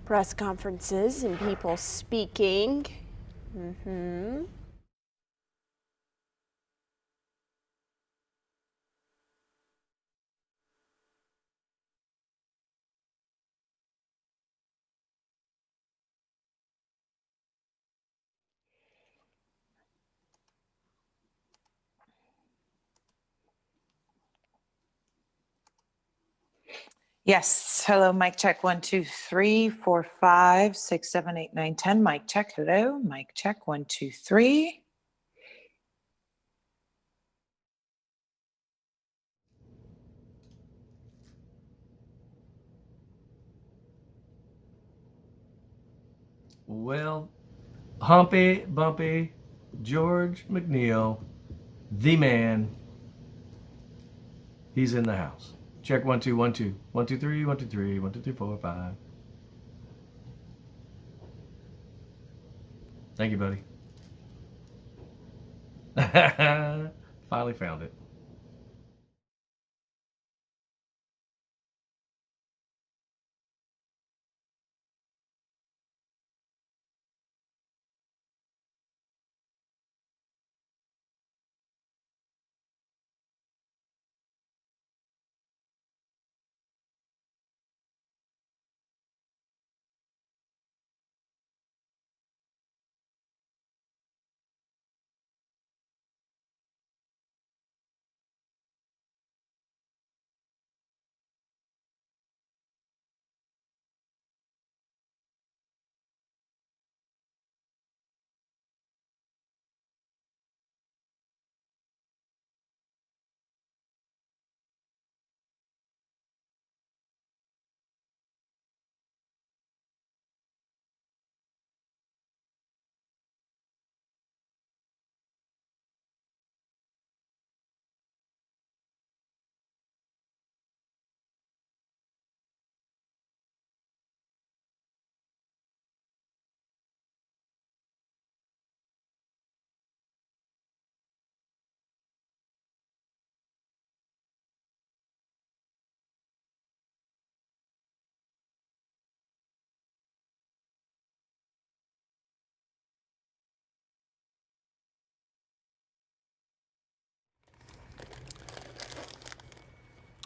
press conferences and people speaking. Yes. Hello. Mic check. 1, 2, 3, 4, 5, 6, 7, 8, 9, 10. Mic check. Hello. Mic check. 1, 2, 3. Well, Humpy Bumpy George McNeil, the man, he's in the house. Check 1, 2, 1, 2, 1, 2, 3, 1, 2, 3, 1, 2, 3, 4, 5. Thank you, buddy. Finally found it.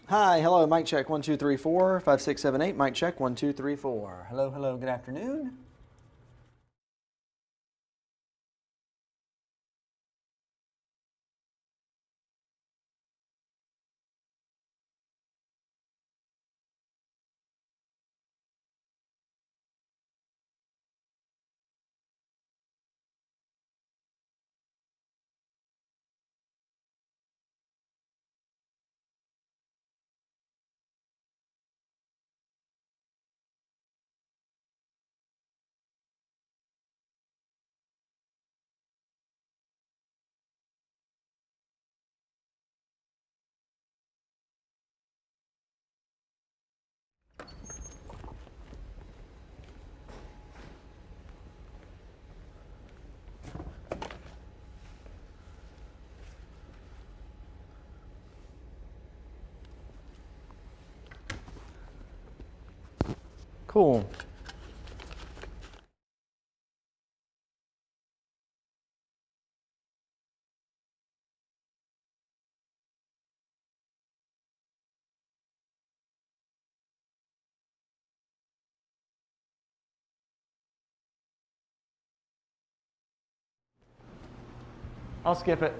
Hi, hello, mic check 1, 2, 3, 4, 5, 6, 7, 8. Mic check 1, 2, 3, 4. Hello, hello, good afternoon. Cool. I'll skip it.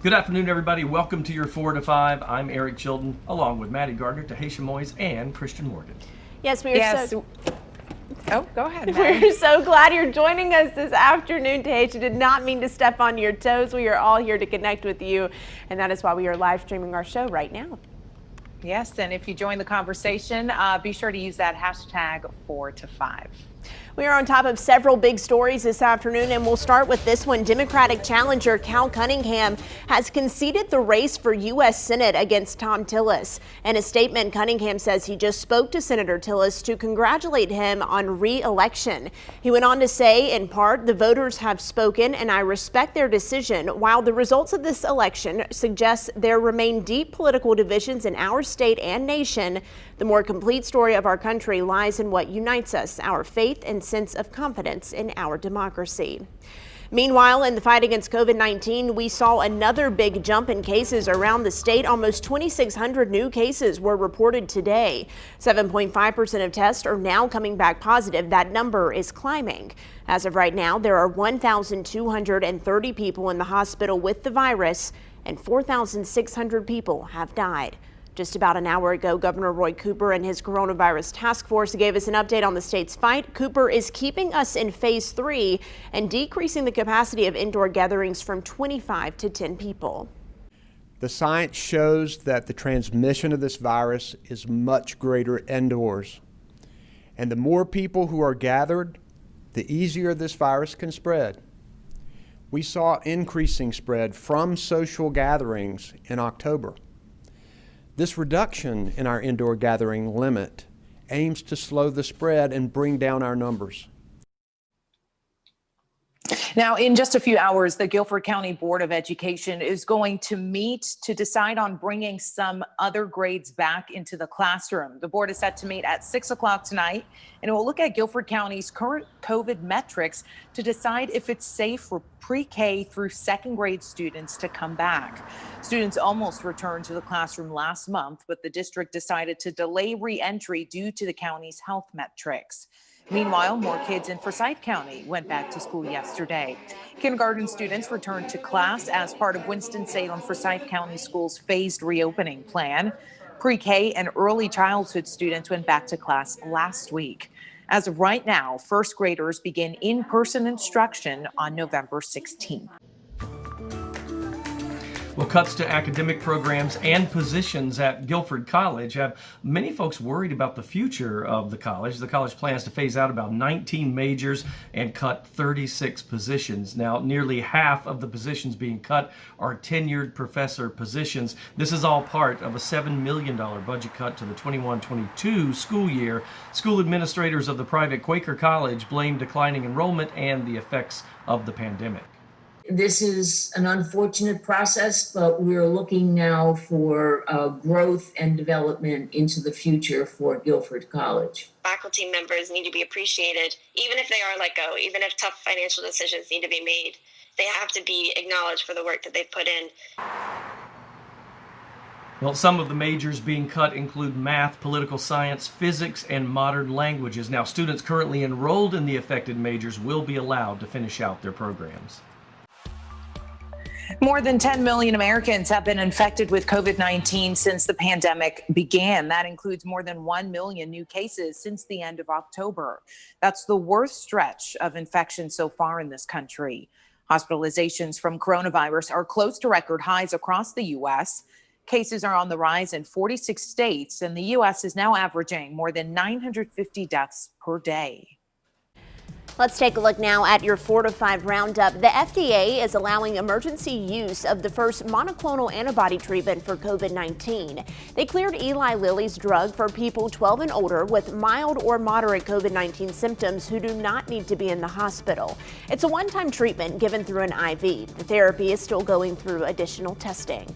Good afternoon, everybody. Welcome to your 4 to 5. I'm Eric Chilton, along with Maddie Gardner, Tahisha Moyes, and Christian Morgan. Yes, we are so. Oh, go ahead, We're Maddie. so glad you're joining us this afternoon, Tahisha. Did not mean to step on your toes. We are all here to connect with you, and that is why we are live streaming our show right now. Yes, and if you join the conversation, be sure to use that hashtag 4 to 5. We are on top of several big stories this afternoon, and we'll start with this one. Democratic challenger Cunningham has conceded the race for U.S. Senate against Tom Tillis. In a statement, Cunningham says he just spoke to Senator Tillis to congratulate him on re-election. He went on to say, in part, the voters have spoken and I respect their decision. While the results of this election suggest there remain deep political divisions in our state and nation, the more complete story of our country lies in what unites us, our faith and sense of confidence in our democracy. Meanwhile, in the fight against COVID-19, we saw another big jump in cases around the state. Almost 2,600 new cases were reported today. 7.5% of tests are now coming back positive. That number is climbing. As of right now, there are 1,230 people in the hospital with the virus, and 4,600 people have died. Just about an hour ago, Governor Roy Cooper and his coronavirus task force gave us an update on the state's fight. Cooper is keeping us in phase 3 and decreasing the capacity of indoor gatherings from 25 to 10 people. The science shows that the transmission of this virus is much greater indoors. And the more people who are gathered, the easier this virus can spread. We saw increasing spread from social gatherings in October. This reduction in our indoor gathering limit aims to slow the spread and bring down our numbers. Now, in just a few hours, the Guilford County Board of Education is going to meet to decide on bringing some other grades back into the classroom. The board is set to meet at 6 o'clock tonight, and it will look at Guilford County's current COVID metrics to decide if it's safe for pre-K through second grade students to come back. Students almost returned to the classroom last month, but the district decided to delay re-entry due to the county's health metrics. Meanwhile, more kids in Forsyth County went back to school yesterday. Kindergarten students returned to class as part of Winston-Salem Forsyth County Schools' phased reopening plan. Pre-K and early childhood students went back to class last week. As of right now, first graders begin in-person instruction on November 16th. Well, cuts to academic programs and positions at Guilford College have many folks worried about the future of the college. The college plans to phase out about 19 majors and cut 36 positions. Now, nearly half of the positions being cut are tenured professor positions. This is all part of a $7 million budget cut to the 21-22 school year. School administrators of the private Quaker College blame declining enrollment and the effects of the pandemic. This is an unfortunate process, but we're looking now for growth and development into the future for Guilford College. Faculty members need to be appreciated, even if they are let go, even if tough financial decisions need to be made. They have to be acknowledged for the work that they've put in. Well, some of the majors being cut include math, political science, physics, and modern languages. Now, students currently enrolled in the affected majors will be allowed to finish out their programs. More than 10 million Americans have been infected with COVID-19 since the pandemic began. That includes more than 1 million new cases since the end of October. That's the worst stretch of infection so far in this country. Hospitalizations from coronavirus are close to record highs across the U.S. Cases are on the rise in 46 states, and the U.S. is now averaging more than 950 deaths per day. Let's take a look now at your 4 to 5 roundup. The FDA is allowing emergency use of the first monoclonal antibody treatment for COVID-19. They cleared Eli Lilly's drug for people 12 and older with mild or moderate COVID-19 symptoms who do not need to be in the hospital. It's a one-time treatment given through an IV. The therapy is still going through additional testing.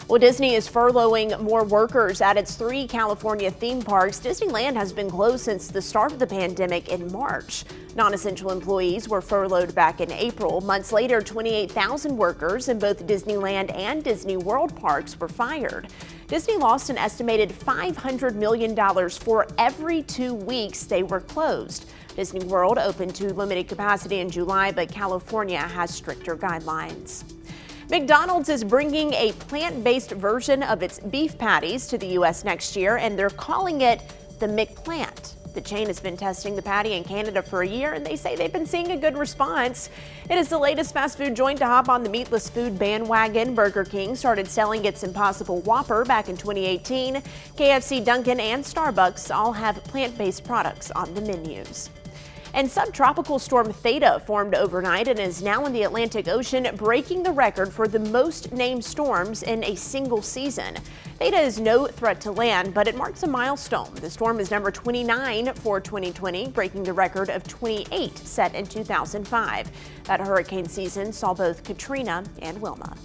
Well, Disney is furloughing more workers at its 3 California theme parks. Disneyland has been closed since the start of the pandemic in March. Non-essential employees were furloughed back in April. Months later, 28,000 workers in both Disneyland and Disney World parks were fired. Disney lost an estimated $500 million for every 2 weeks they were closed. Disney World opened to limited capacity in July, but California has stricter guidelines. McDonald's is bringing a plant-based version of its beef patties to the U.S. next year, and they're calling it the McPlant. The chain has been testing the patty in Canada for a year, and they say they've been seeing a good response. It is the latest fast food joint to hop on the meatless food bandwagon. Burger King started selling its Impossible Whopper back in 2018. KFC, Dunkin', and Starbucks all have plant-based products on the menus. And subtropical storm Theta formed overnight and is now in the Atlantic Ocean, breaking the record for the most named storms in a single season. Theta is no threat to land, but it marks a milestone. The storm is number 29 for 2020, breaking the record of 28 set in 2005. That hurricane season saw both Katrina and Wilma.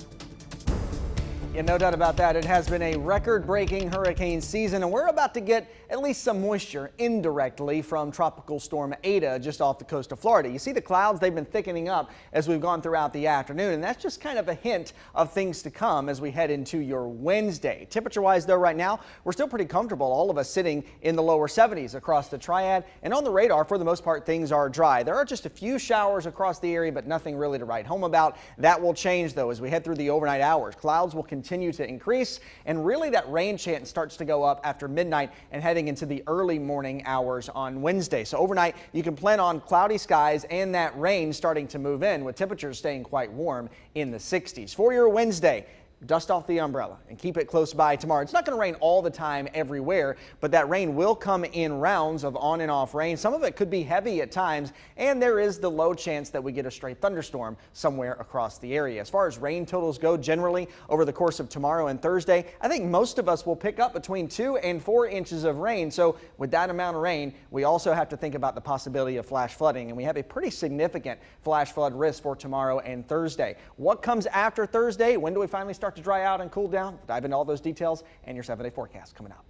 Yeah, no doubt about that. It has been a record-breaking hurricane season, and we're about to get at least some moisture indirectly from Tropical Storm Eta just off the coast of Florida. You see the clouds, they've been thickening up as we've gone throughout the afternoon, and that's just kind of a hint of things to come as we head into your Wednesday. Temperature-wise, though, right now, we're still pretty comfortable, all of us sitting in the lower 70s across the Triad, and on the radar, for the most part, things are dry. There are just a few showers across the area, but nothing really to write home about. That will change, though, as we head through the overnight hours. Clouds will continue to increase, and really that rain chance starts to go up after midnight and heading into the early morning hours on Wednesday. So overnight you can plan on cloudy skies and that rain starting to move in, with temperatures staying quite warm in the 60s. For your Wednesday, dust off the umbrella and keep it close by tomorrow. It's not going to rain all the time everywhere, but that rain will come in rounds of on and off rain. Some of it could be heavy at times, and there is the low chance that we get a stray thunderstorm somewhere across the area. As far as rain totals go, generally over the course of tomorrow and Thursday, I think most of us will pick up between 2 and 4 inches of rain. So with that amount of rain, we also have to think about the possibility of flash flooding, and we have a pretty significant flash flood risk for tomorrow and Thursday. What comes after Thursday? When do we finally start to dry out and cool down? Dive into all those details and your 7-day forecast coming out.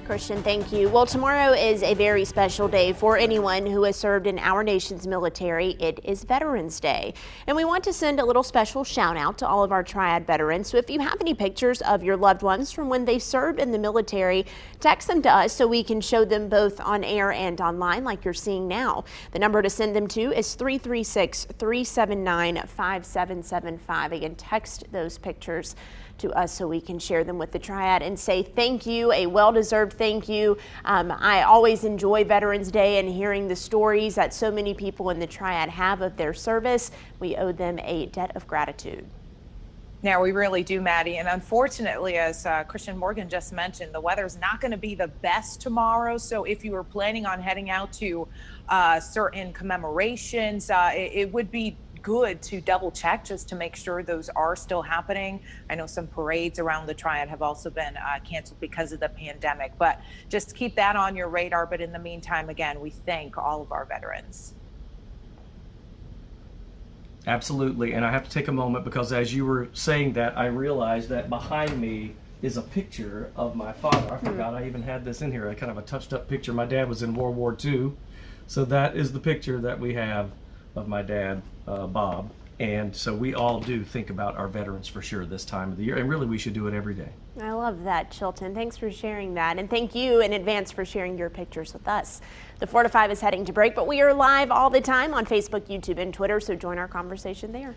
Christian, thank you. Well, tomorrow is a very special day for anyone who has served in our nation's military. It is Veterans Day, and we want to send a little special shout out to all of our Triad veterans. So if you have any pictures of your loved ones from when they served in the military, text them to us so we can show them both on air and online like you're seeing now. The number to send them to is 336-379-5775. Again, text those pictures to us so we can share them with the Triad and say thank you, a well-deserved thank you. I always enjoy Veterans Day and hearing the stories that so many people in the Triad have of their service. We owe them a debt of gratitude. Now, we really do, Maddie. And unfortunately, as Christian Morgan just mentioned, the weather's not going to be the best tomorrow. So if you were planning on heading out to certain commemorations, it would be good to double check just to make sure those are still happening. I know some parades around the Triad have also been canceled because of the pandemic, but just keep that on your radar. But in the meantime, again, we thank all of our veterans. Absolutely. And I have to take a moment because as you were saying that, I realized that behind me is a picture of my father. I forgot I even had this in here. A kind of a touched up picture. My dad was in World War II. So that is the picture that we have of my dad, Bob. And so we all do think about our veterans for sure this time of the year. And really, we should do it every day. I love that, Chilton. Thanks for sharing that. And thank you in advance for sharing your pictures with us. The 4 to 5 is heading to break, but we are live all the time on Facebook, YouTube, and Twitter. So join our conversation there.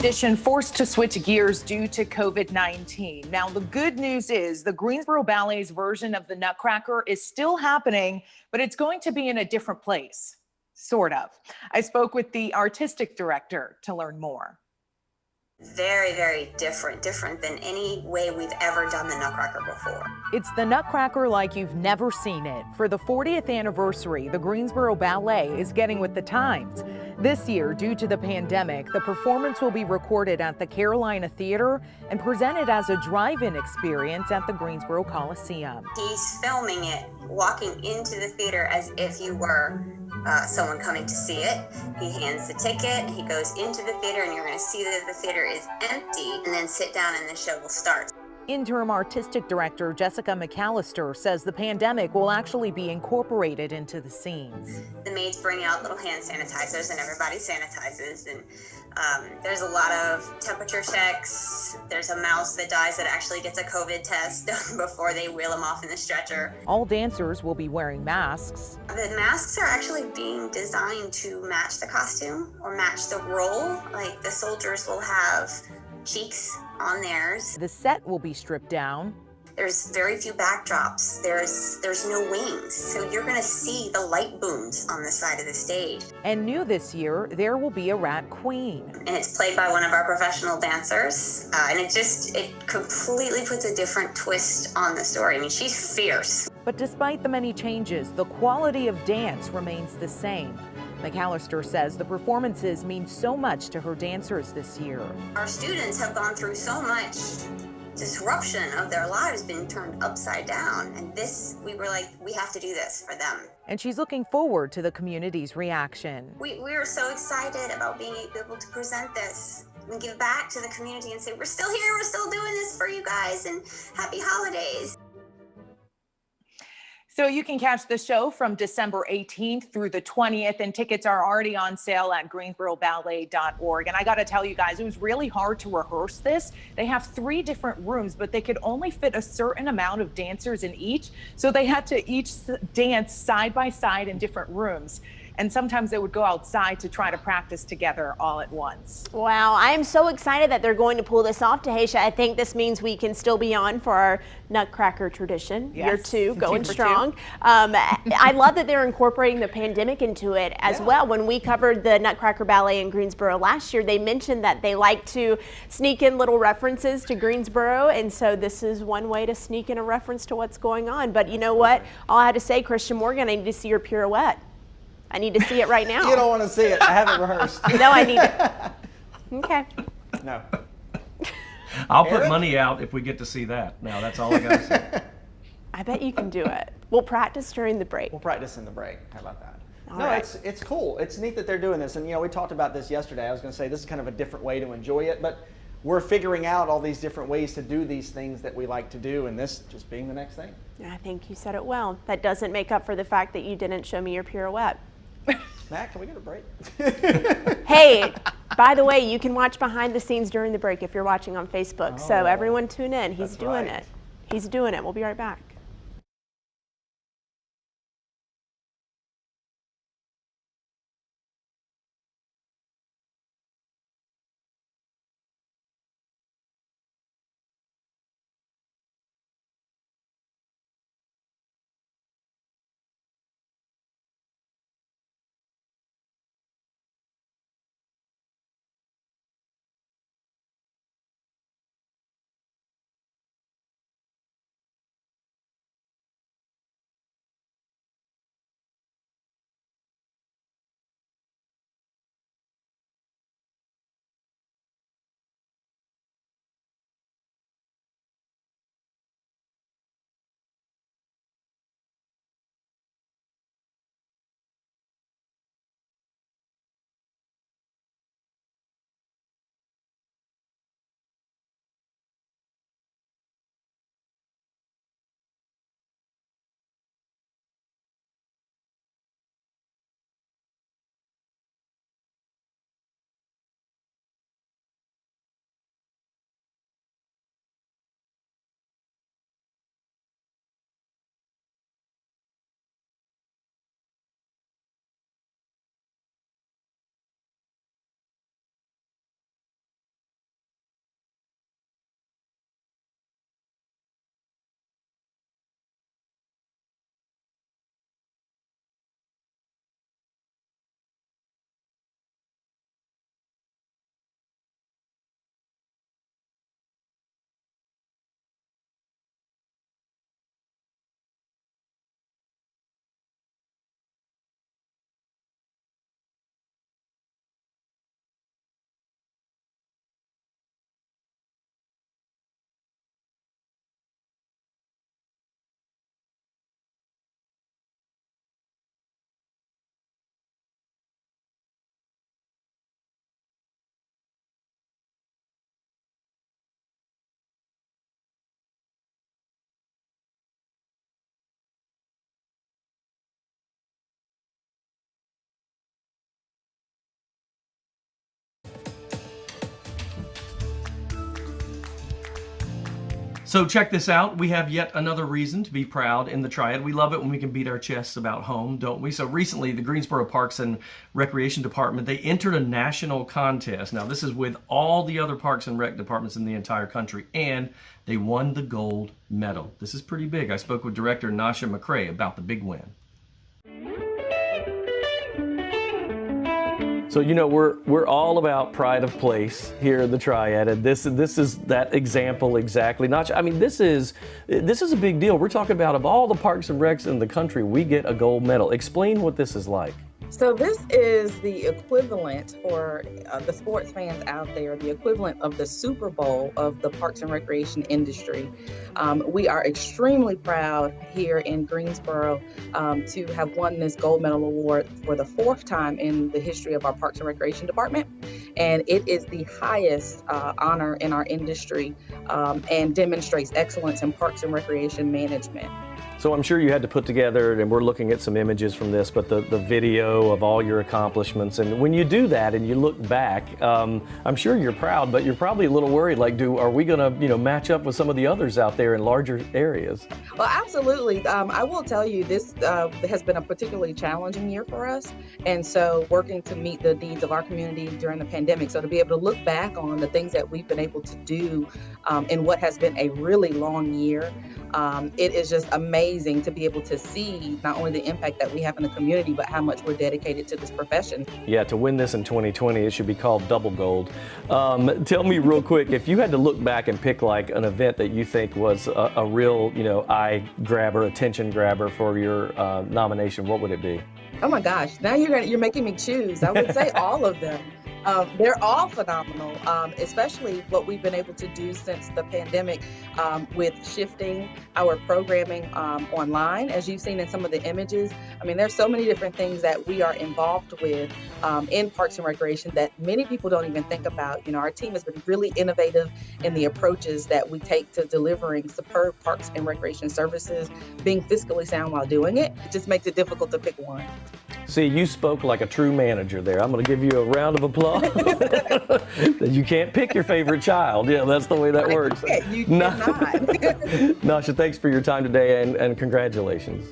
Tradition forced to switch gears due to COVID-19. Now, the good news is the Greensboro Ballet's version of the Nutcracker is still happening, but it's going to be in a different place. Sort of. I spoke with the artistic director to learn more. Very, very different than any way we've ever done the Nutcracker before. It's the Nutcracker like you've never seen it. For the 40th anniversary, the Greensboro Ballet is getting with the times. This year, due to the pandemic, the performance will be recorded at the Carolina Theater and presented as a drive-in experience at the Greensboro Coliseum. He's filming it, walking into the theater as if you were someone coming to see it. He hands the ticket, he goes into the theater, and you're going to see that the theater is empty, and then sit down and the show will start. Interim artistic director Jessica McAllister says the pandemic will actually be incorporated into the scenes. The maids bring out little hand sanitizers and everybody sanitizes, and there's a lot of temperature checks. There's a mouse that dies that actually gets a COVID test done before they wheel him off in the stretcher. All dancers will be wearing masks. The masks are actually being designed to match the costume or match the role. Like the soldiers will have cheeks on theirs. The set will be stripped down. There's very few backdrops. There's no wings. So you're gonna see the light booms on the side of the stage. And new this year, there will be a rat queen. And it's played by one of our professional dancers. And it completely puts a different twist on the story. I mean, she's fierce. But despite the many changes, the quality of dance remains the same. McAllister says the performances mean so much to her dancers this year. Our students have gone through so much disruption of their lives being turned upside down. And this, we were like, we have to do this for them. And she's looking forward to the community's reaction. We are so excited about being able to present this and give back to the community and say, we're still here, we're still doing this for you guys, and happy holidays. So you can catch the show from December 18th through the 20th, and tickets are already on sale at greensboroballet.org. And I got to tell you guys, it was really hard to rehearse this. They have 3 different rooms, but they could only fit a certain amount of dancers in each. So they had to each dance side by side in different rooms. And sometimes they would go outside to try to practice together all at once. Wow, I am so excited that they're going to pull this off, Tahisha. I think this means we can still be on for our Nutcracker tradition. Yes. Year 2, going strong. 2. I love that they're incorporating the pandemic into it as well. When we covered the Nutcracker Ballet in Greensboro last year, they mentioned that they like to sneak in little references to Greensboro, and so this is one way to sneak in a reference to what's going on. But you know what? All I had to say, Christian Morgan, I need to see your pirouette. I need to see it right now. You don't want to see it. I haven't rehearsed. No, I need it. Okay. No. I'll put money out if we get to see that. Now, that's all I got to say. I bet you can do it. We'll practice during the break. We'll practice in the break. How about that? All no, right. it's cool. It's neat that they're doing this. And, you know, we talked about this yesterday. I was going to say this is kind of a different way to enjoy it. But we're figuring out all these different ways to do these things that we like to do. And this just being the next thing. I think you said it well. That doesn't make up for the fact that you didn't show me your pirouette. Matt, can we get a break? Hey, by the way, you can watch behind the scenes during the break if you're watching on Facebook. So everyone tune in. He's doing it. He's doing it. We'll be right back. So check this out. We have yet another reason to be proud in the Triad. We love it when we can beat our chests about home, don't we? So recently, the Greensboro Parks and Recreation Department, they entered a national contest. Now, this is with all the other Parks and Rec departments in the entire country, and they won the gold medal. This is pretty big. I spoke with Director Nasha McCrae about the big win. So, you know, we're all about pride of place here in the Triad, and this is that example exactly. I mean, this is a big deal. We're talking about, of all the parks and recs in the country, we get a gold medal. Explain what this is like. So this is the equivalent for the sports fans out there, the equivalent of the Super Bowl of the parks and recreation industry. We are extremely proud here in Greensboro to have won this gold medal award for the 4th time in the history of our parks and recreation department. And it is the highest honor in our industry and demonstrates excellence in parks and recreation management. So I'm sure you had to put together, and we're looking at some images from this, but the video of all your accomplishments. And when you do that and you look back, I'm sure you're proud, but you're probably a little worried, like, are we gonna, match up with some of the others out there in larger areas? Well, absolutely. I will tell you, this has been a particularly challenging year for us. And so working to meet the needs of our community during the pandemic. So to be able to look back on the things that we've been able to do in what has been a really long year, it is just amazing to be able to see not only the impact that we have in the community, but how much we're dedicated to this profession. Yeah, to win this in 2020, it should be called double gold. Tell me real quick, if you had to look back and pick like an event that you think was a real, eye grabber, attention grabber for your nomination, what would it be? Oh my gosh, now you're making me choose. I would say all of them. They're all phenomenal, especially what we've been able to do since the pandemic with shifting our programming online, as you've seen in some of the images. I mean, there's so many different things that we are involved with in Parks and Recreation that many people don't even think about. Our team has been really innovative in the approaches that we take to delivering superb Parks and Recreation services, being fiscally sound while doing it. It just makes it difficult to pick one. See, you spoke like a true manager there. I'm going to give you a round of applause. You can't pick your favorite child. Yeah, that's the way that works. You cannot. Nasha, thanks for your time today, and congratulations.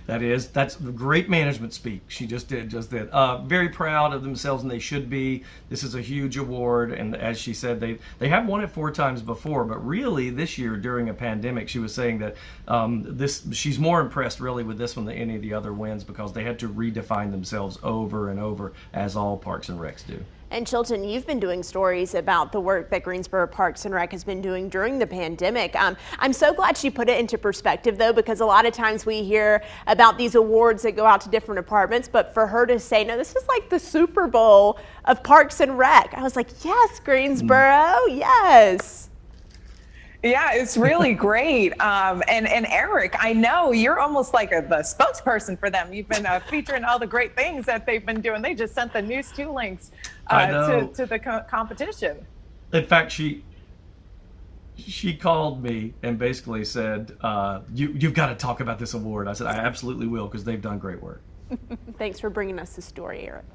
That's great management speak. She just did. Very proud of themselves, and they should be. This is a huge award, and as she said, they have won it 4 times before, but really this year during a pandemic, she was saying that she's more impressed really with this one than any of the other wins because they had to redefine themselves over and over, as all Parks and Recs do. And Chilton, you've been doing stories about the work that Greensboro Parks and Rec has been doing during the pandemic. I'm so glad she put it into perspective, though, because a lot of times we hear about these awards that go out to different departments, but for her to say, no, this is like the Super Bowl of Parks and Rec. I was like, yes, Greensboro, yes. Yeah, it's really great. And Eric, I know you're almost like the spokesperson for them. You've been featuring all the great things that they've been doing. They just sent the News 2 links to the competition. In fact, she called me and basically said, you've got to talk about this award. I said, I absolutely will, because they've done great work. Thanks for bringing us the story, Eric.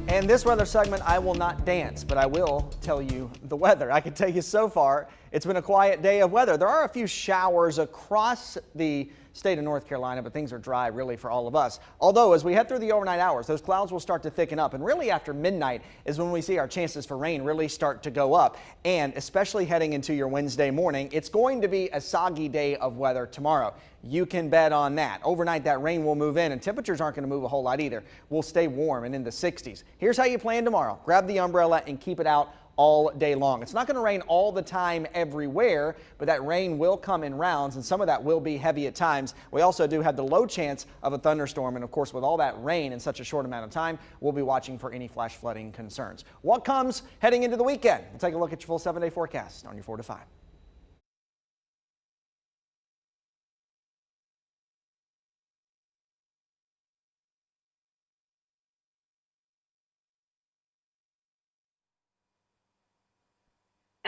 And this weather segment, I will not dance, but I will tell you the weather. I can tell you so far, it's been a quiet day of weather. There are a few showers across the state of North Carolina, but things are dry really for all of us. Although as we head through the overnight hours, those clouds will start to thicken up, and really after midnight is when we see our chances for rain really start to go up. And especially heading into your Wednesday morning, it's going to be a soggy day of weather tomorrow. You can bet on that. Overnight, that rain will move in, and temperatures aren't going to move a whole lot either. We'll stay warm and in the 60s. Here's how you plan tomorrow. Grab the umbrella and keep it out all day long. It's not going to rain all the time everywhere, but that rain will come in rounds, and some of that will be heavy at times. We also do have the low chance of a thunderstorm, and of course, with all that rain in such a short amount of time, we'll be watching for any flash flooding concerns. What comes heading into the weekend? We'll take a look at your full 7-day forecast on your 4 to 5.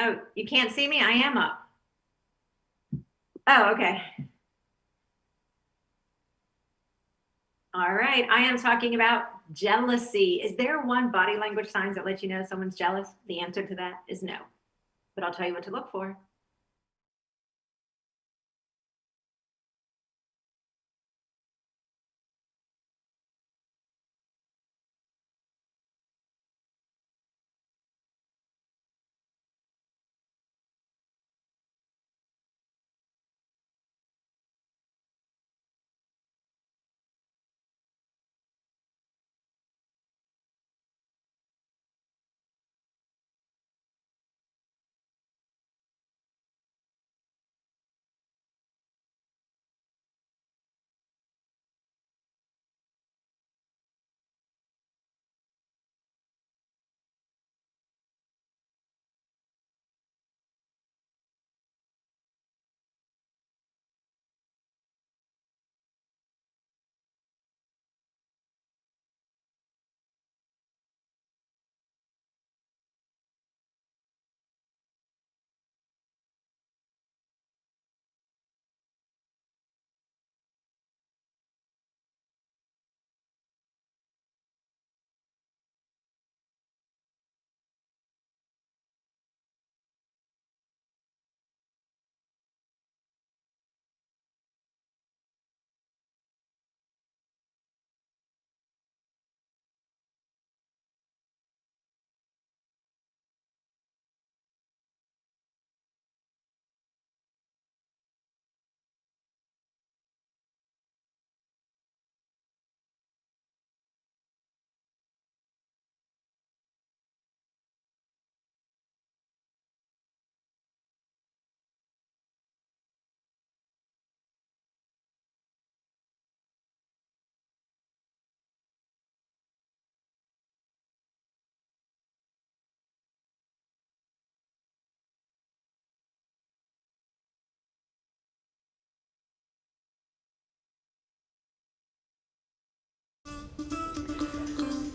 Oh, you can't see me? I am up. Oh, okay. All right, I am talking about jealousy. Is there one body language signs that let you know someone's jealous? The answer to that is no, but I'll tell you what to look for.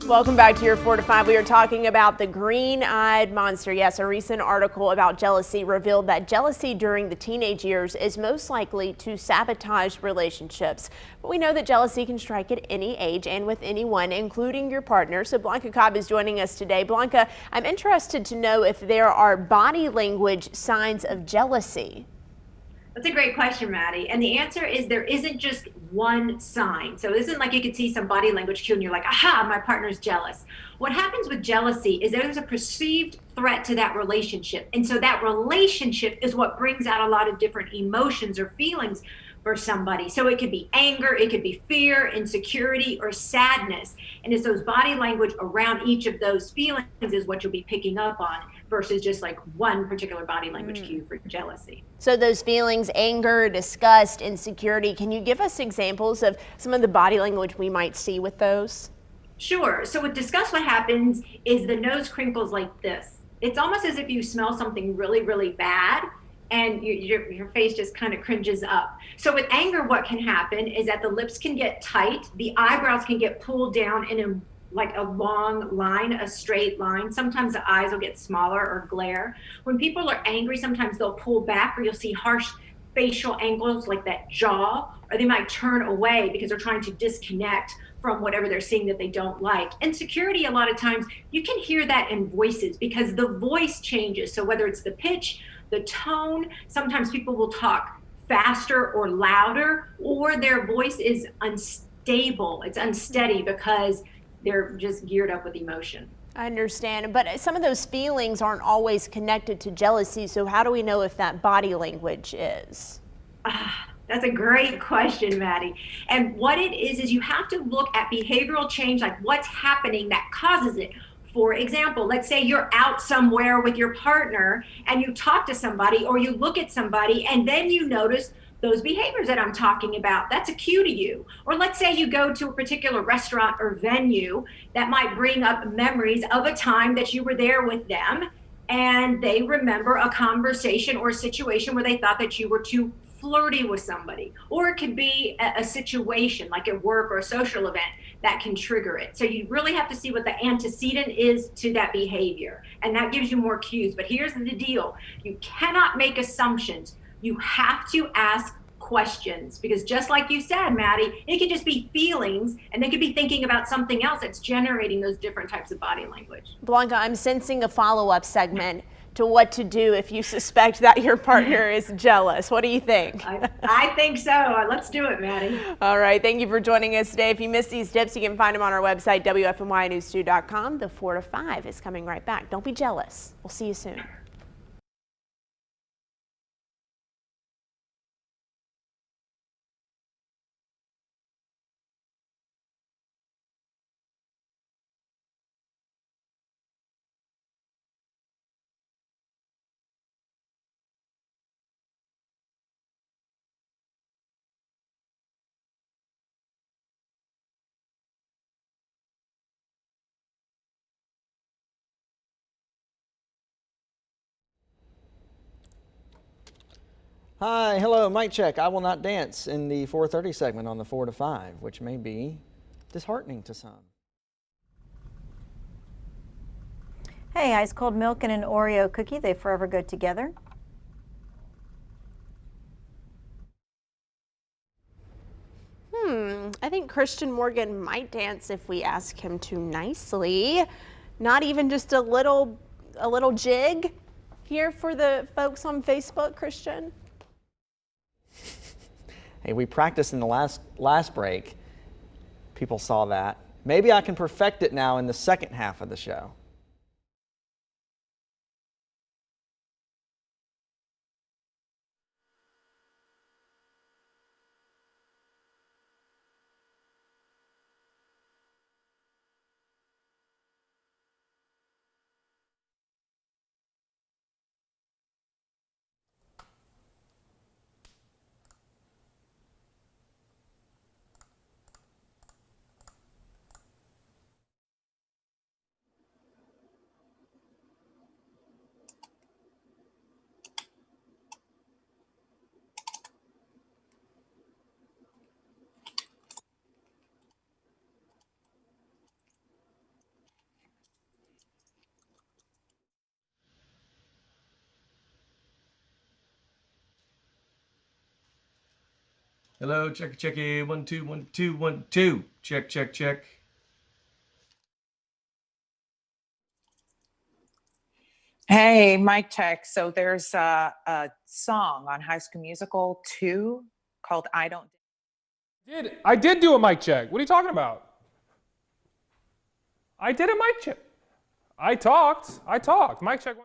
Welcome back to your 4 to 5. We are talking about the green-eyed monster. Yes, a recent article about jealousy revealed that jealousy during the teenage years is most likely to sabotage relationships. But we know that jealousy can strike at any age and with anyone, including your partner. So Blanca Cobb is joining us today. Blanca, I'm interested to know if there are body language signs of jealousy. That's a great question, Maddie. And the answer is there isn't just one sign. So it isn't like you could see some body language cue and you're like, aha, my partner's jealous. What happens with jealousy is there's a perceived threat to that relationship. And so that relationship is what brings out a lot of different emotions or feelings for somebody. So it could be anger, it could be fear, insecurity, or sadness. And it's those body language around each of those feelings is what you'll be picking up on versus just like one particular body language cue for jealousy. So those feelings, anger, disgust, insecurity, can you give us examples of some of the body language we might see with those? Sure. So with disgust, what happens is the nose crinkles like this. It's almost as if you smell something really, really bad and your face just kind of cringes up. So with anger, what can happen is that the lips can get tight, the eyebrows can get pulled down in a long line, a straight line. Sometimes the eyes will get smaller or glare. When people are angry, sometimes they'll pull back or you'll see harsh facial angles like that jaw, or they might turn away because they're trying to disconnect from whatever they're seeing that they don't like. Insecurity, a lot of times you can hear that in voices because the voice changes. So whether it's the pitch, the tone, sometimes people will talk faster or louder, or their voice is unstable. It's unsteady because they're just geared up with emotion. I understand, but some of those feelings aren't always connected to jealousy. So how do we know if that body language is? That's a great question, Maddie. And what it is you have to look at behavioral change, like what's happening that causes it. For example, let's say you're out somewhere with your partner and you talk to somebody or you look at somebody and then you notice those behaviors that I'm talking about. That's a cue to you. Or let's say you go to a particular restaurant or venue that might bring up memories of a time that you were there with them and they remember a conversation or a situation where they thought that you were too flirty with somebody. Or it could be a situation like at work or a social event that can trigger it. So you really have to see what the antecedent is to that behavior, and that gives you more cues. But here's the deal. You cannot make assumptions. You have to ask questions, because just like you said, Maddie, it could just be feelings and they could be thinking about something else that's generating those different types of body language. Blanca, I'm sensing a follow-up segment to what to do if you suspect that your partner is jealous. What do you think? I think so. Let's do it, Maddie. All right. Thank you for joining us today. If you missed these tips, you can find them on our website, WFMYnews2.com. The 4 to 5 is coming right back. Don't be jealous. We'll see you soon. Hi, hello, mic check. I will not dance in the 4:30 segment on the 4 to 5, which may be disheartening to some. Hey, ice cold milk and an Oreo cookie, they forever go together. I think Christian Morgan might dance if we ask him to nicely. Not even just a little jig here for the folks on Facebook, Christian. Hey, we practiced in the last break. People saw that. Maybe I can perfect it now in the second half of the show. Hello, check. 1 2 1 2 1 2. Check. Hey, mic check. So there's a song on High School Musical 2 called I Don't. I did do a mic check. What are you talking about? I did a mic check. I talked. Mic check.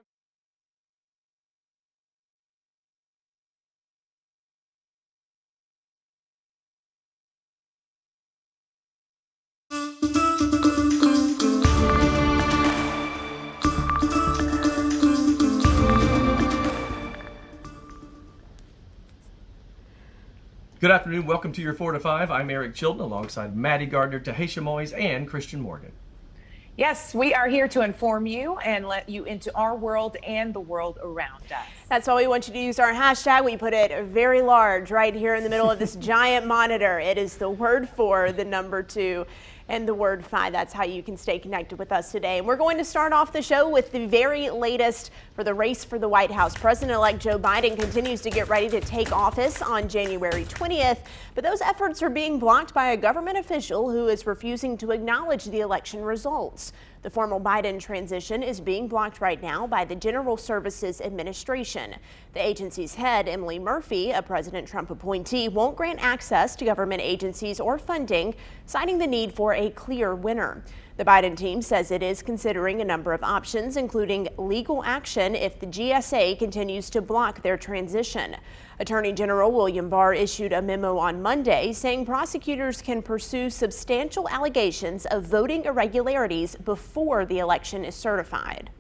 Good afternoon. Welcome to your 4 to 5. I'm Eric Chilton alongside Maddie Gardner, Tahisha Moyes, and Christian Morgan. Yes, we are here to inform you and let you into our world and the world around us. That's why we want you to use our hashtag. We put it very large right here in the middle of this giant monitor. It is the word 4, the number 2, and the word 5. That's how you can stay connected with us today. And we're going to start off the show with the very latest for the race for the White House. President-elect Joe Biden continues to get ready to take office on January 20th, but those efforts are being blocked by a government official who is refusing to acknowledge the election results. The formal Biden transition is being blocked right now by the General Services Administration. The agency's head, Emily Murphy, a President Trump appointee, won't grant access to government agencies or funding, citing the need for a clear winner. The Biden team says it is considering a number of options, including legal action if the GSA continues to block their transition. Attorney General William Barr issued a memo on Monday saying prosecutors can pursue substantial allegations of voting irregularities before the election is certified.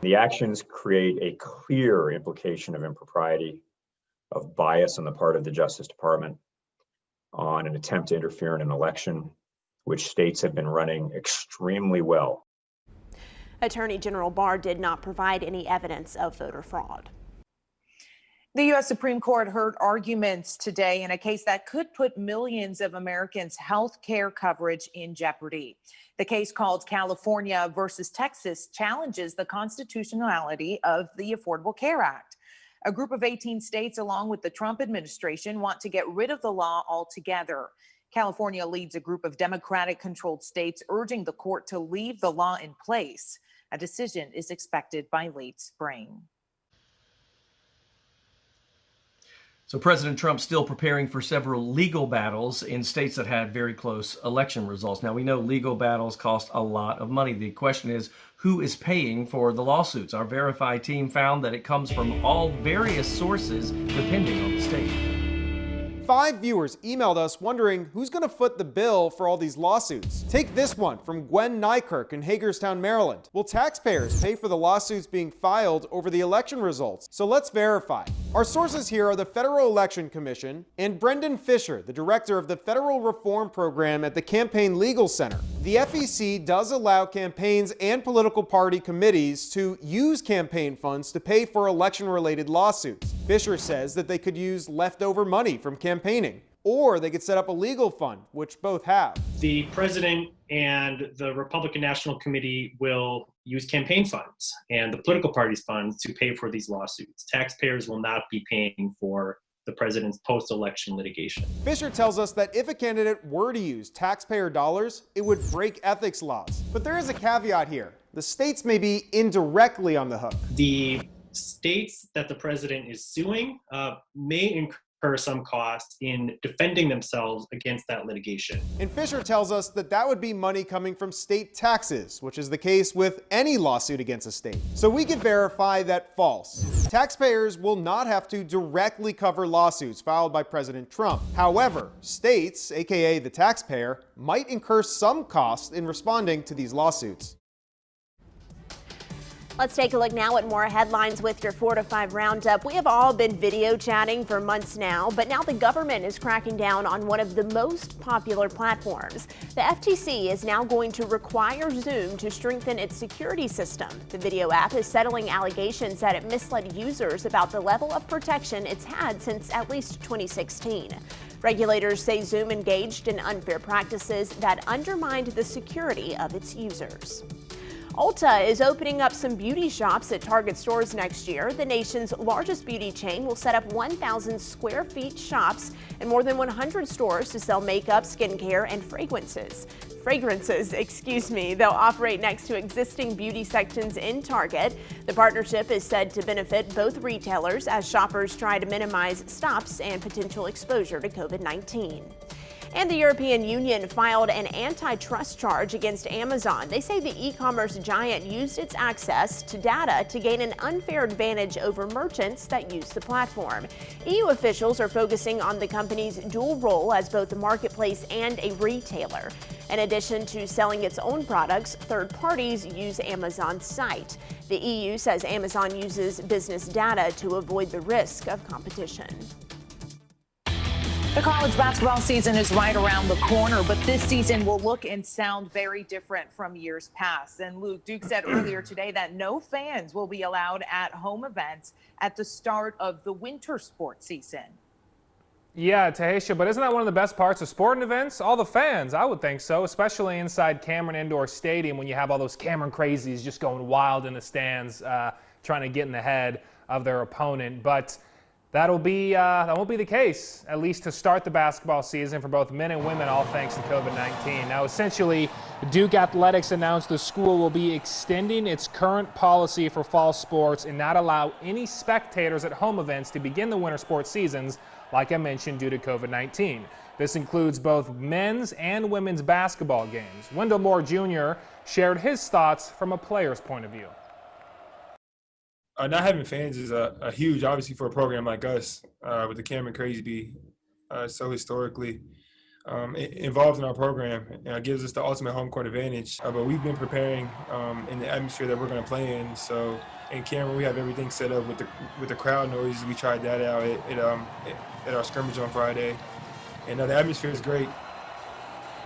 The actions create a clear implication of impropriety, of bias on the part of the Justice Department on an attempt to interfere in an election, which states have been running extremely well. Attorney General Barr did not provide any evidence of voter fraud. The U.S. Supreme Court heard arguments today in a case that could put millions of Americans' health care coverage in jeopardy. The case, called California versus Texas, challenges the constitutionality of the Affordable Care Act. A group of 18 states, along with the Trump administration, want to get rid of the law altogether. California leads a group of Democratic-controlled states urging the court to leave the law in place. A decision is expected by late spring. So President Trump's still preparing for several legal battles in states that had very close election results. Now, we know legal battles cost a lot of money. The question is, who is paying for the lawsuits? Our Verify team found that it comes from all various sources depending on the state. 5 viewers emailed us wondering who's going to foot the bill for all these lawsuits. Take this one from Gwen Nykirk in Hagerstown, Maryland. Will taxpayers pay for the lawsuits being filed over the election results? So let's verify. Our sources here are the Federal Election Commission and Brendan Fisher, the director of the Federal Reform Program at the Campaign Legal Center. The FEC does allow campaigns and political party committees to use campaign funds to pay for election-related lawsuits. Fisher says that they could use leftover money from campaigning, or they could set up a legal fund, which both have. The president and the Republican National Committee will use campaign funds and the political parties' funds to pay for these lawsuits. Taxpayers will not be paying for the president's post-election litigation. Fisher tells us that if a candidate were to use taxpayer dollars, it would break ethics laws. But there is a caveat here. The states may be indirectly on the hook. The states that the president is suing may incur some cost in defending themselves against that litigation. And Fisher tells us that that would be money coming from state taxes, which is the case with any lawsuit against a state. So we can verify that false. Taxpayers will not have to directly cover lawsuits filed by President Trump. However, states, aka the taxpayer, might incur some cost in responding to these lawsuits. Let's take a look now at more headlines with your 4 to 5 roundup. We have all been video chatting for months now, but now the government is cracking down on one of the most popular platforms. The FTC is now going to require Zoom to strengthen its security system. The video app is settling allegations that it misled users about the level of protection it's had since at least 2016. Regulators say Zoom engaged in unfair practices that undermined the security of its users. Ulta is opening up some beauty shops at Target stores next year. The nation's largest beauty chain will set up 1,000 square feet shops and more than 100 stores to sell makeup, skincare, and fragrances. They'll operate next to existing beauty sections in Target. The partnership is said to benefit both retailers as shoppers try to minimize stops and potential exposure to COVID-19. And the European Union filed an antitrust charge against Amazon. They say the e-commerce giant used its access to data to gain an unfair advantage over merchants that use the platform. EU officials are focusing on the company's dual role as both a marketplace and a retailer. In addition to selling its own products, third parties use Amazon's site. The EU says Amazon uses business data to avoid the risk of competition. The college basketball season is right around the corner, but this season will look and sound very different from years past. And Luke, Duke said earlier today that no fans will be allowed at home events at the start of the winter sports season. Yeah, Tahisha, but isn't that one of the best parts of sporting events? All the fans, I would think so, especially inside Cameron Indoor Stadium when you have all those Cameron crazies just going wild in the stands, trying to get in the head of their opponent. But that won't be the case, at least to start the basketball season for both men and women, all thanks to COVID-19. Now, essentially, Duke Athletics announced the school will be extending its current policy for fall sports and not allow any spectators at home events to begin the winter sports seasons, like I mentioned, due to COVID-19. This includes both men's and women's basketball games. Wendell Moore Jr. shared his thoughts from a player's point of view. Not having fans is a huge, obviously, for a program like us, with the Cameron Crazy so historically involved in our program. It gives us the ultimate home court advantage. But we've been preparing in the atmosphere that we're going to play in. So in Cameron, we have everything set up with the crowd noise. We tried that out at our scrimmage on Friday, and the atmosphere is great.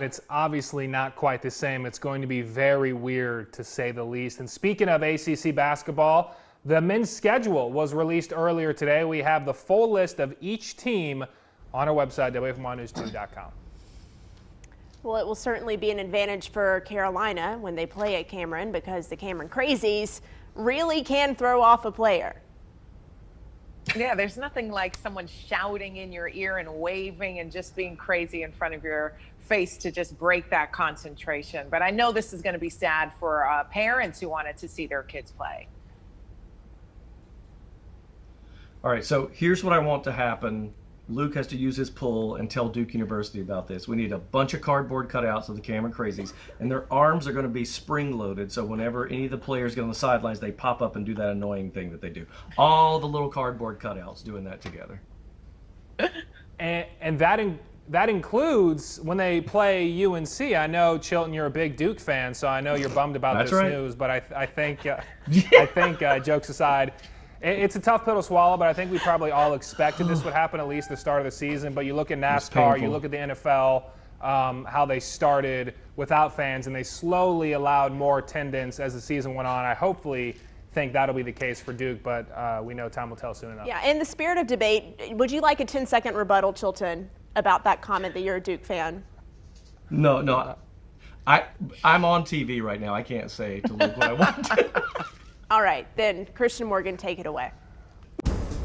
It's obviously not quite the same. It's going to be very weird, to say the least. And speaking of ACC basketball, the men's schedule was released earlier today. We have the full list of each team on our website, WFMRnews2.com. Well, it will certainly be an advantage for Carolina when they play at Cameron because the Cameron Crazies really can throw off a player. Yeah, there's nothing like someone shouting in your ear and waving and just being crazy in front of your face to just break that concentration. But I know this is going to be sad for parents who wanted to see their kids play. All right, so here's what I want to happen. Luke has to use his pull and tell Duke University about this. We need a bunch of cardboard cutouts of the Cameron Crazies, and their arms are going to be spring-loaded, so whenever any of the players get on the sidelines, they pop up and do that annoying thing that they do. All the little cardboard cutouts doing that together. And that includes when they play UNC. I know, Chilton, you're a big Duke fan, so I know you're bummed about this news, but I think jokes aside, it's a tough pill to swallow, but I think we probably all expected this would happen at least the start of the season. But you look at NASCAR, you look at the NFL, how they started without fans, and they slowly allowed more attendance as the season went on. I hopefully think that'll be the case for Duke, but we know time will tell soon enough. Yeah, in the spirit of debate, would you like a 10-second rebuttal, Chilton, about that comment that you're a Duke fan? No. I'm on TV right now. I can't say to Luke what I want to. All right, then Christian Morgan, take it away.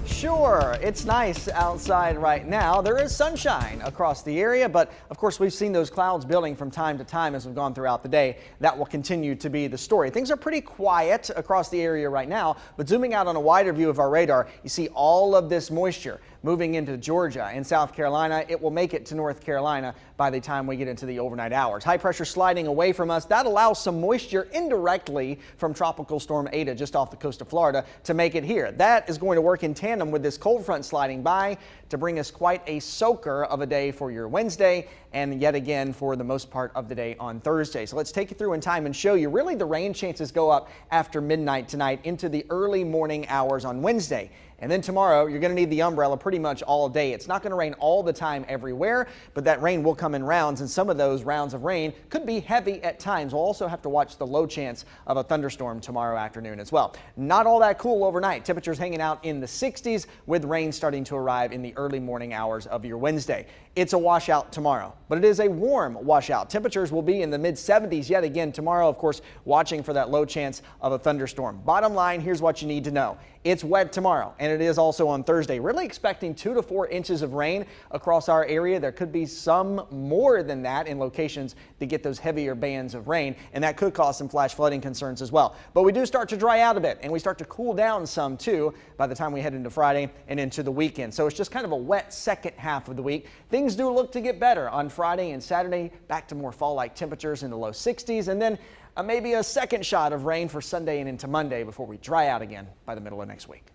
Sure, it's nice outside right now. There is sunshine across the area, but of course we've seen those clouds building from time to time as we've gone throughout the day. That will continue to be the story. Things are pretty quiet across the area right now, but zooming out on a wider view of our radar, you see all of this moisture moving into Georgia and South Carolina. It will make it to North Carolina by the time we get into the overnight hours. High pressure sliding away from us. That allows some moisture indirectly from Tropical Storm Ada just off the coast of Florida to make it here. That is going to work in tandem with this cold front sliding by to bring us quite a soaker of a day for your Wednesday and yet again for the most part of the day on Thursday. So let's take you through in time and show you really the rain chances go up after midnight tonight into the early morning hours on Wednesday. And then tomorrow, you're going to need the umbrella pretty much all day. It's not going to rain all the time everywhere, but that rain will come in rounds, and some of those rounds of rain could be heavy at times. We'll also have to watch the low chance of a thunderstorm tomorrow afternoon as well. Not all that cool overnight. Temperatures hanging out in the 60s with rain starting to arrive in the early morning hours of your Wednesday. It's a washout tomorrow, but it is a warm washout. Temperatures will be in the mid-70s yet again tomorrow, of course, watching for that low chance of a thunderstorm. Bottom line, here's what you need to know. It's wet tomorrow, and it is also on Thursday. Really expecting 2 to 4 inches of rain across our area. There could be some more than that in locations that get those heavier bands of rain, and that could cause some flash flooding concerns as well. But we do start to dry out a bit, and we start to cool down some too by the time we head into Friday and into the weekend. So it's just kind of a wet second half of the week. Things do look to get better on Friday and Saturday, back to more fall-like temperatures in the low 60s, and then maybe a second shot of rain for Sunday and into Monday before we dry out again by the middle of next week.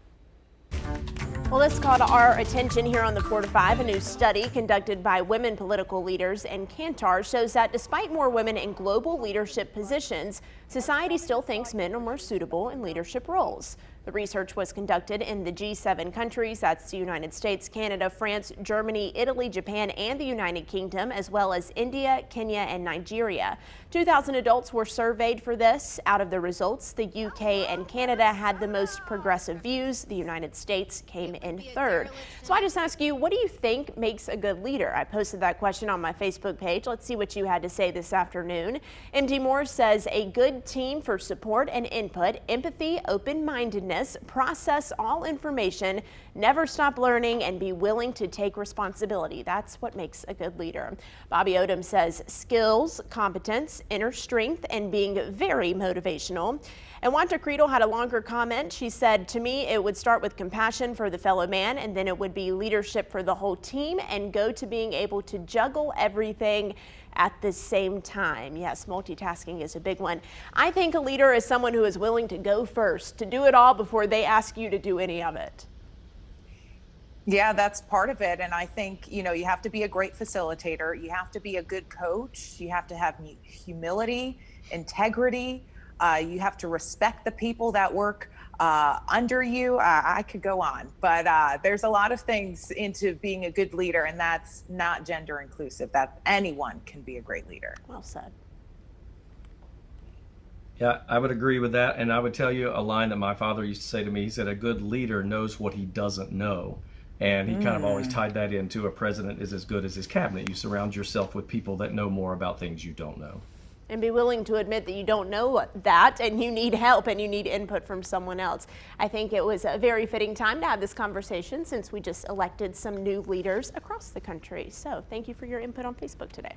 Well, this caught our attention here on the 4 to 5. A new study conducted by women political leaders and Kantar shows that despite more women in global leadership positions, society still thinks men are more suitable in leadership roles. The research was conducted in the G7 countries, that's the United States, Canada, France, Germany, Italy, Japan, and the United Kingdom, as well as India, Kenya, and Nigeria. 2,000 adults were surveyed for this. Out of the results, the UK and Canada had the most progressive views. The United States came in third. So I just ask you, what do you think makes a good leader? I posted that question on my Facebook page. Let's see what you had to say this afternoon. MD Moore says a good team for support and input, empathy, open-mindedness, process all information, never stop learning, and be willing to take responsibility. That's what makes a good leader. Bobby Odom says skills, competence, inner strength, and being very motivational. And Wanta Creedle had a longer comment. She said, to me, it would start with compassion for the fellow man, and then it would be leadership for the whole team, and go to being able to juggle everything at the same time. Yes, multitasking is a big one. I think a leader is someone who is willing to go first, to do it all before they ask you to do any of it. Yeah, that's part of it. And I think, you have to be a great facilitator. You have to be a good coach. You have to have humility, integrity. You have to respect the people that work under you. I could go on, but there's a lot of things into being a good leader, and that's not gender inclusive. That anyone can be a great leader. Well said. Yeah, I would agree with that. And I would tell you a line that my father used to say to me. He said, a good leader knows what he doesn't know. And he kind of always tied that into a president is as good as his cabinet. You surround yourself with people that know more about things you don't know. And be willing to admit that you don't know that and you need help and you need input from someone else. I think it was a very fitting time to have this conversation since we just elected some new leaders across the country. So thank you for your input on Facebook today.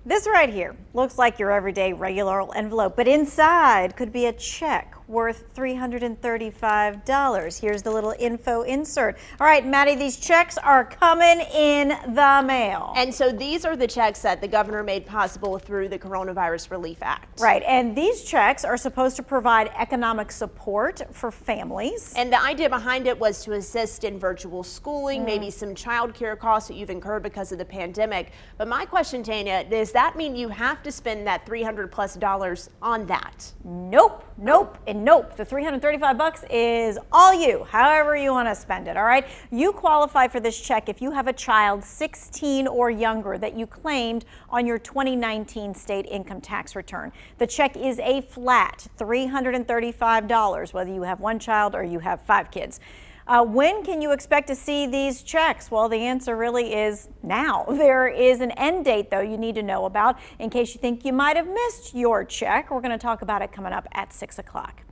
This right here looks like your everyday regular envelope, but inside could be a check worth $335. Here's the little info insert. All right, Maddie, these checks are coming in the mail. And so these are the checks that the governor made possible through the Coronavirus Relief Act. Right, and these checks are supposed to provide economic support for families. And the idea behind it was to assist in virtual schooling, maybe some childcare costs that you've incurred because of the pandemic. But my question, Tanya, does that mean you have to spend that $300+ on that? Nope, nope, and nope. The $335 is all you, however you want to spend it, all right? You qualify for this check if you have a child 16 or younger that you claimed on your 2019 state income tax return. The check is a flat $335, whether you have one child or you have 5 kids. When can you expect to see these checks? Well, the answer really is now. There is an end date, though, you need to know about in case you think you might have missed your check. We're going to talk about it coming up at 6 o'clock.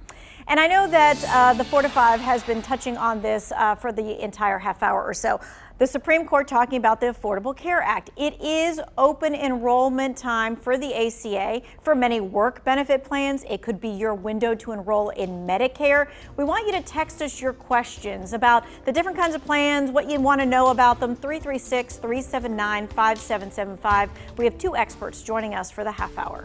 And I know that the 4 to 5 has been touching on this for the entire half hour or so. The Supreme Court talking about the Affordable Care Act. It is open enrollment time for the ACA. For many work benefit plans, it could be your window to enroll in Medicare. We want you to text us your questions about the different kinds of plans, what you want to know about them, 336-379-5775. We have 2 experts joining us for the half hour.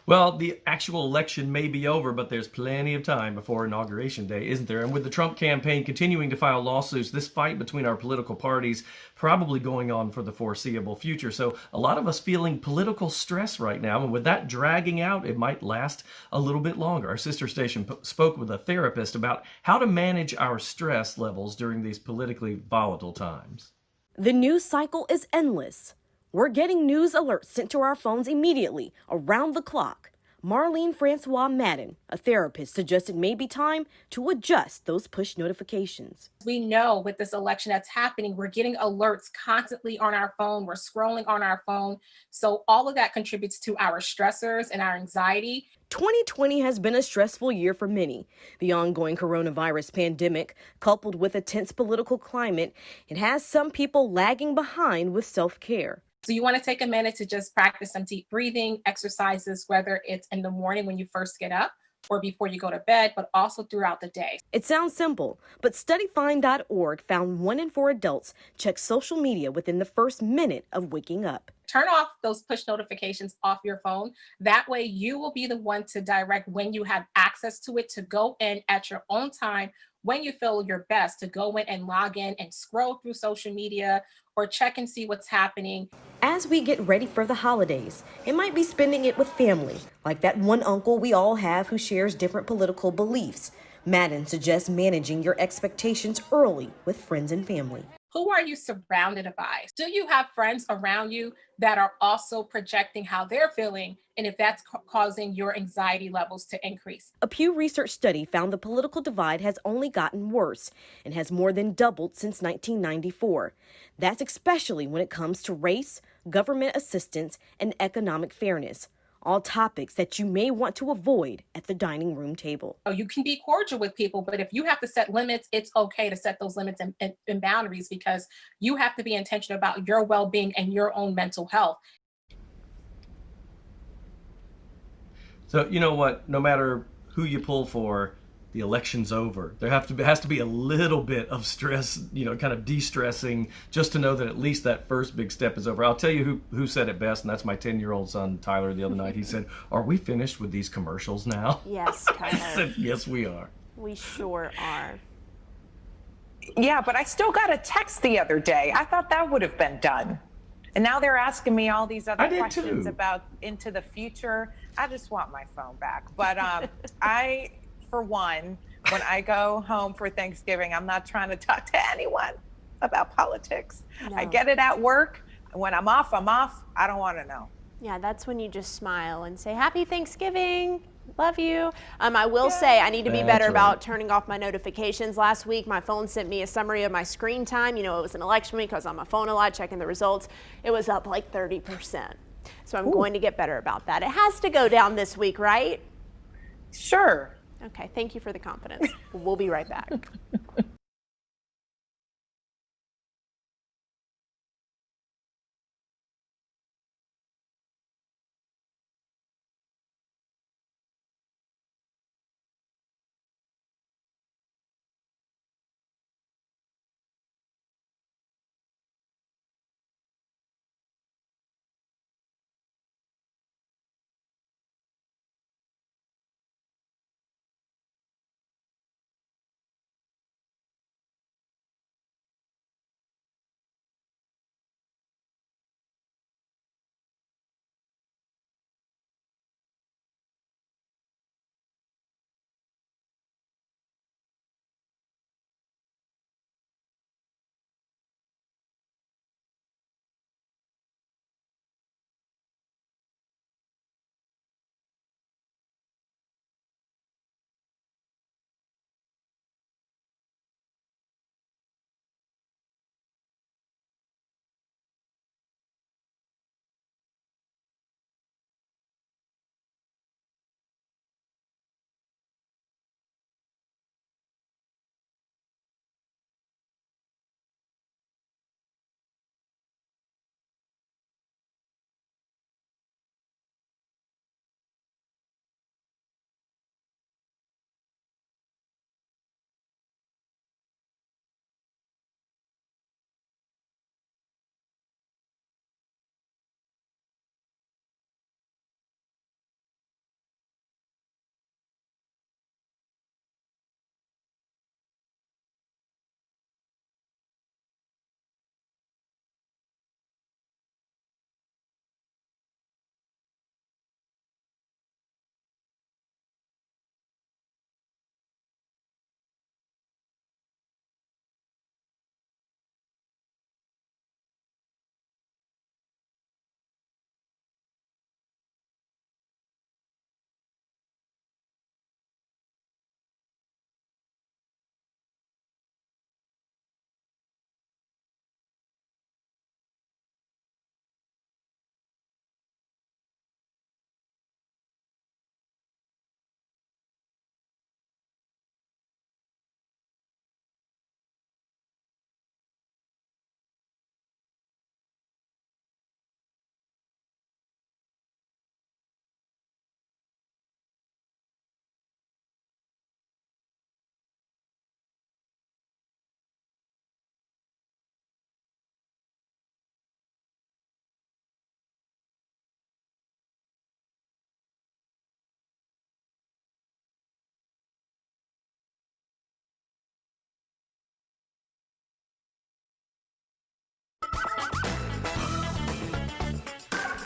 Well, the actual election may be over, but there's plenty of time before Inauguration Day, isn't there? And with the Trump campaign continuing to file lawsuits, this fight between our political parties probably going on for the foreseeable future. So a lot of us feeling political stress right now. And with that dragging out, it might last a little bit longer. Our sister station spoke with a therapist about how to manage our stress levels during these politically volatile times. The news cycle is endless. We're getting news alerts sent to our phones immediately, around the clock. Marlene Francois Madden, a therapist, suggested maybe time to adjust those push notifications. We know with this election that's happening, we're getting alerts constantly on our phone. We're scrolling on our phone. So all of that contributes to our stressors and our anxiety. 2020 has been a stressful year for many. The ongoing coronavirus pandemic, coupled with a tense political climate, it has some people lagging behind with self-care. So you want to take a minute to just practice some deep breathing exercises, whether it's in the morning when you first get up or before you go to bed, but also throughout the day. It sounds simple, but studyfind.org found 1 in 4 adults check social media within the first minute of waking up. Turn off those push notifications off your phone. That way you will be the one to direct when you have access to it to go in at your own time when you feel your best to go in and log in and scroll through social media or check and see what's happening. As we get ready for the holidays, it might be spending it with family, like that one uncle we all have who shares different political beliefs. Madden suggests managing your expectations early with friends and family. Who are you surrounded by? Do you have friends around you that are also projecting how they're feeling, and if that's causing your anxiety levels to increase? A Pew Research study found the political divide has only gotten worse and has more than doubled since 1994. That's especially when it comes to race, government assistance, and economic fairness. All topics that you may want to avoid at the dining room table. You can be cordial with people, but if you have to set limits, it's okay to set those limits and boundaries, because you have to be intentional about your well-being and your own mental health. So you know what? No matter who you pull for, the election's over. There has to be a little bit of stress, kind of de-stressing, just to know that at least that first big step is over. I'll tell you who said it best, and that's my 10-year-old son, Tyler, the other night. He said, "Are we finished with these commercials now?" Yes, I Tyler. said, "Yes, we are." We sure are. Yeah, but I still got a text the other day. I thought that would have been done. And now they're asking me all these other questions about into the future. I just want my phone back. But for one, when I go home for Thanksgiving, I'm not trying to talk to anyone about politics. No. I get it at work. When I'm off, I'm off. I don't want to know. Yeah, that's when you just smile and say, "Happy Thanksgiving. Love you." I will say I need to be better about turning off my notifications. Last week, my phone sent me a summary of my screen time. It was an election week. I was on my phone a lot, checking the results. It was up like 30%. So I'm going to get better about that. It has to go down this week, right? Sure. Okay, thank you for the confidence. We'll be right back.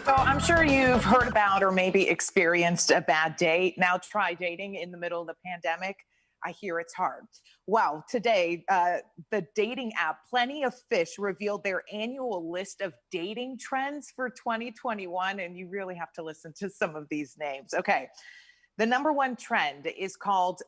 So I'm sure you've heard about or maybe experienced a bad date. Now try dating in the middle of the pandemic. I hear it's hard. Well, today, the dating app Plenty of Fish revealed their annual list of dating trends for 2021, and you really have to listen to some of these names. Okay, the number one trend is called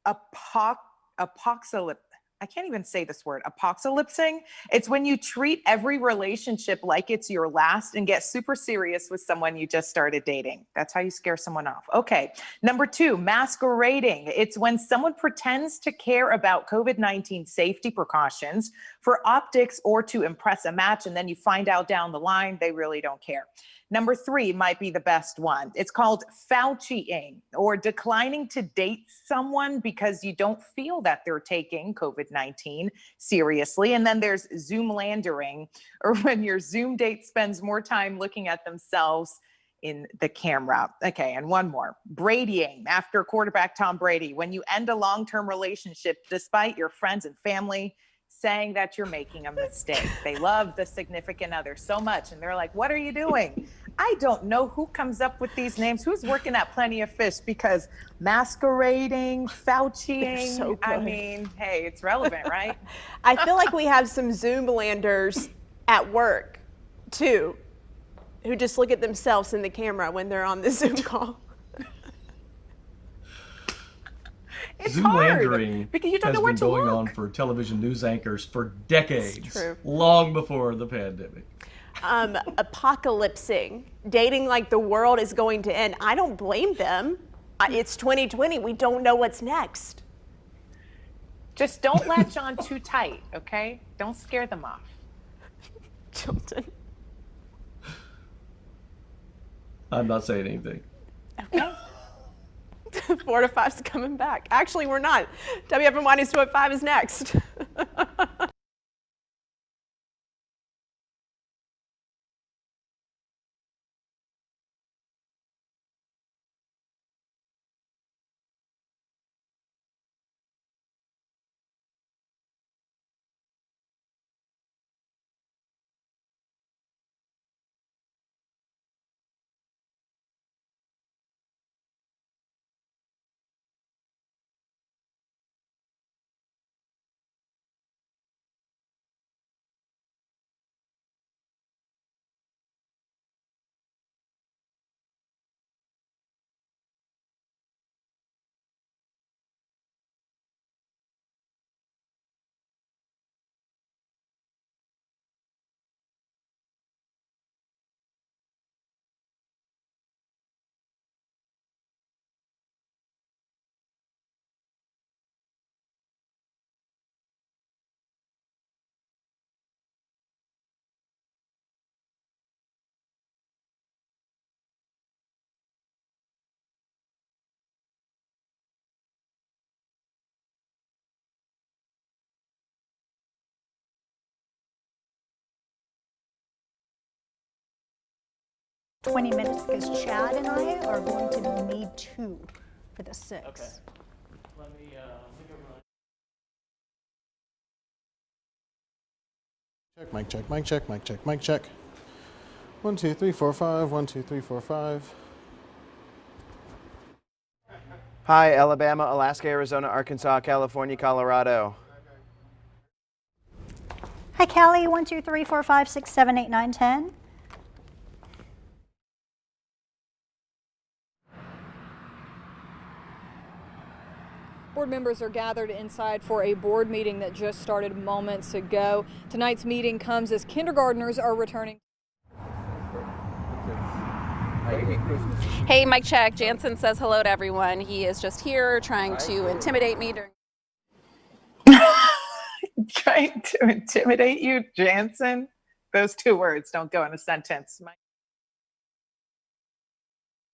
apocalypse. I can't even say this word, apocalypsing. It's when you treat every relationship like it's your last and get super serious with someone you just started dating. That's how you scare someone off. Okay. Number two, masquerading. It's when someone pretends to care about COVID-19 safety precautions for optics or to impress a match, and then you find out down the line they really don't care. Number three might be the best one. It's called Fauciing, or declining to date someone because you don't feel that they're taking COVID-19 seriously. And then there's Zoomlandering, or when your Zoom date spends more time looking at themselves in the camera. Okay, and one more. Bradying, after quarterback Tom Brady, when you end a long-term relationship despite your friends and family saying that you're making a mistake. They love the significant other so much, and they're like, what are you doing? I don't know who comes up with these names. Who's working at Plenty of Fish? Because masquerading, Fauciing, so I mean, hey, it's relevant, right? I feel like we have some Zoomlanders at work, too, who just look at themselves in the camera when they're on the Zoom call. It's Zoomlandering because you don't has know where been to going look. on for television news anchors for decades, true. long before the pandemic. Apocalypsing, dating like the world is going to end. I don't blame them. It's 2020. We don't know what's next. Just don't latch on too tight, okay? Don't scare them off. Chilton. I'm not saying anything. Okay. 4 to 5's coming back. Actually, we're not. WFMY News 2 at 5 is next. Minutes because Chad and I are going to need 2 for the 6. Okay. Let me Check, mic check, mic check, mic check, mic check. 1, 2, 3, 4, 5. 1, 2, 3, 4, 5. Hi, Alabama, Alaska, Arizona, Arkansas, California, Colorado. Hi, Callie. 1, 2, 3, 4, 5, 6, 7, 8, 9, 10. Board members are gathered inside for a board meeting that just started moments ago. Tonight's meeting comes as kindergartners are returning. Hey, mic check. Jansen says hello to everyone. He is just here trying to intimidate me during. Trying to intimidate you, Jansen? Those 2 words don't go in a sentence.